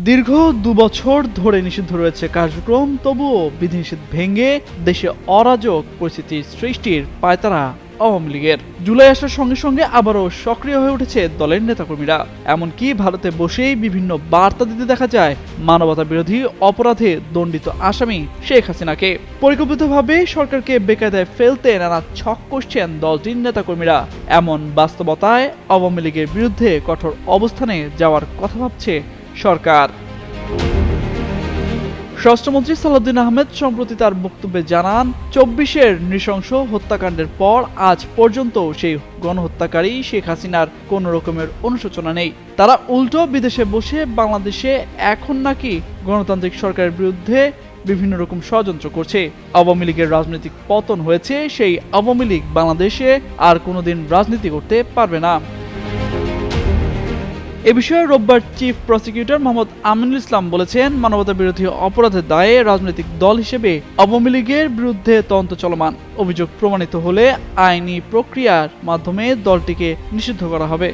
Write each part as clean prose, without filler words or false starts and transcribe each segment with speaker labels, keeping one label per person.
Speaker 1: দীর্ঘ ২ বছর ধরে নিষিদ্ধ রয়েছে কার্যক্রম, তবুও বিধিনিষেধ ভেঙে দেশে অরাজক পরিস্থিতির সৃষ্টির পায়তারা আওয়ামী লীগের। জুলাই আসার সঙ্গে সঙ্গে আবারও সক্রিয় হয়ে উঠেছে দলের নেতাকর্মীরা। এমনকি ভারতে বসেই বিভিন্ন বার্তা দিতে দেখা যায় মানবতা বিরোধী অপরাধে দণ্ডিত আসামি শেখ হাসিনাকে। পরিকল্পিতভাবে সরকারকে বেকায়দায় ফেলতে নানা ছক কষছেন দলটির নেতাকর্মীরা। এমন বাস্তবতায় আওয়ামী লীগের বিরুদ্ধে কঠোর অবস্থানে যাওয়ার কথা ভাবছে সরকার। স্বরাষ্ট্রমন্ত্রী সালাউদ্দিন আহমেদ সম্প্রতি তার বক্তব্যে জানান, ২৪-এর নৃশংস হত্যাকাণ্ডের পর আজ পর্যন্ত সেই গণহত্যাকারী শেখ হাসিনার কোনো রকমের অনুশোচনা নেই। তারা উল্টো বিদেশে বসে বাংলাদেশে এখন নাকি গণতান্ত্রিক সরকারের বিরুদ্ধে বিভিন্ন রকম ষড়যন্ত্র করছে। আওয়ামী লীগের রাজনৈতিক পতন হয়েছে, সেই আওয়ামী লীগ বাংলাদেশে আর কোনোদিন রাজনীতি করতে পারবে না। এ বিষয়ে রোববার চিফ প্রসিকিউটর মোহাম্মদ আমিনুল ইসলাম বলেছেন, মানবতা বিরোধী অপরাধের দায়ে রাজনৈতিক দল হিসেবে আওয়ামী লীগের বিরুদ্ধে তদন্ত চলমান। অভিযোগ প্রমাণিত হলে আইনি প্রক্রিয়ার মাধ্যমে দলটিকে নিষিদ্ধ করা হবে।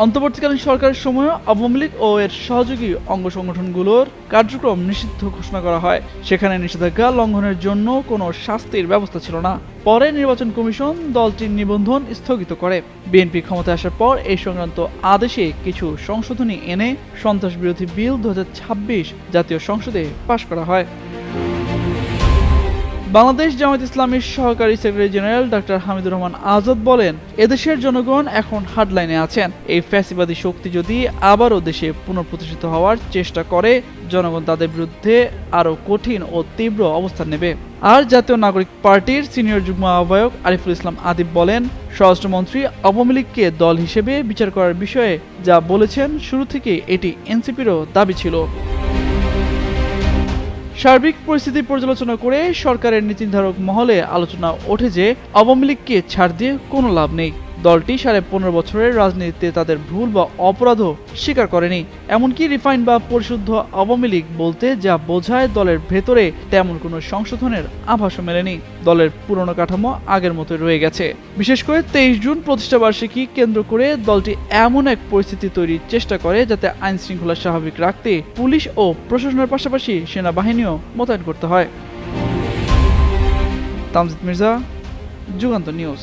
Speaker 1: অন্তর্বর্তীকালীন সরকারের সময় আওয়ামী লীগ ও এর সহযোগী অঙ্গ সংগঠনগুলোর কার্যক্রম নিষিদ্ধ ঘোষণা করা হয়। সেখানে নিষেধাজ্ঞা লঙ্ঘনের জন্য কোনো শাস্তির ব্যবস্থা ছিল না। পরে নির্বাচন কমিশন দলটির নিবন্ধন স্থগিত করে। বিএনপি ক্ষমতায় আসার পর এই সংক্রান্ত আদেশে কিছু সংশোধনী এনে সন্ত্রাস বিরোধী বিল ২০২৬ জাতীয় সংসদে পাশ করা হয়। বাংলাদেশ জামায়াত ইসলামীর সহকারী secretary general doctor Hamidur Rahman Azad বলেন, এদেশের জনগণ এখন হার্ডলাইনে আছেন। এই ফ্যাসিবাদী শক্তি যদি আবারও দেশে পুনঃপ্রতিষ্ঠিত হওয়ার চেষ্টা করে, জনগণ তাদের বিরুদ্ধে আরও কঠিন ও তীব্র অবস্থান নেবে। আর জাতীয় নাগরিক পার্টির সিনিয়র যুগ্ম আহ্বায়ক আরিফুল ইসলাম আদিব বলেন, স্বরাষ্ট্রমন্ত্রী আওয়ামী লীগকে দল হিসেবে বিচার করার বিষয়ে যা বলেছেন, শুরু থেকে এটি এনসিপিরও দাবি ছিল। সার্বিক পরিস্থিতি পর্যালোচনা করে সরকারের নীতিনির্ধারক মহলে আলোচনা ওঠে যে আওয়ামী লীগকে ছাড় দিয়ে কোনো লাভ নেই। দলটি 15.5 বছরের রাজনীতিতে তাদের ভুল বা অপরাধও স্বীকার করেনি। এমনকি রিফাইন্ড বা পরিশুদ্ধ আওয়ামী লীগ বলতে যা বোঝায় দলের ভেতরে তেমন কোনো সংশোধনের আভাসও মেলেনি। দলের পুরনো কাঠামো আগের মতোই রয়ে গেছে। বিশেষ করে 23 জুন প্রতিষ্ঠাবার্ষিকী কেন্দ্র করে দলটি এমন এক পরিস্থিতি তৈরির চেষ্টা করে যাতে আইন শৃঙ্খলা স্বাভাবিক রাখতে পুলিশ ও প্রশাসনের পাশাপাশি সেনাবাহিনীও মোতায়েন করতে হয়। তামজিদ মির্জা, যুগান্তর নিউজ।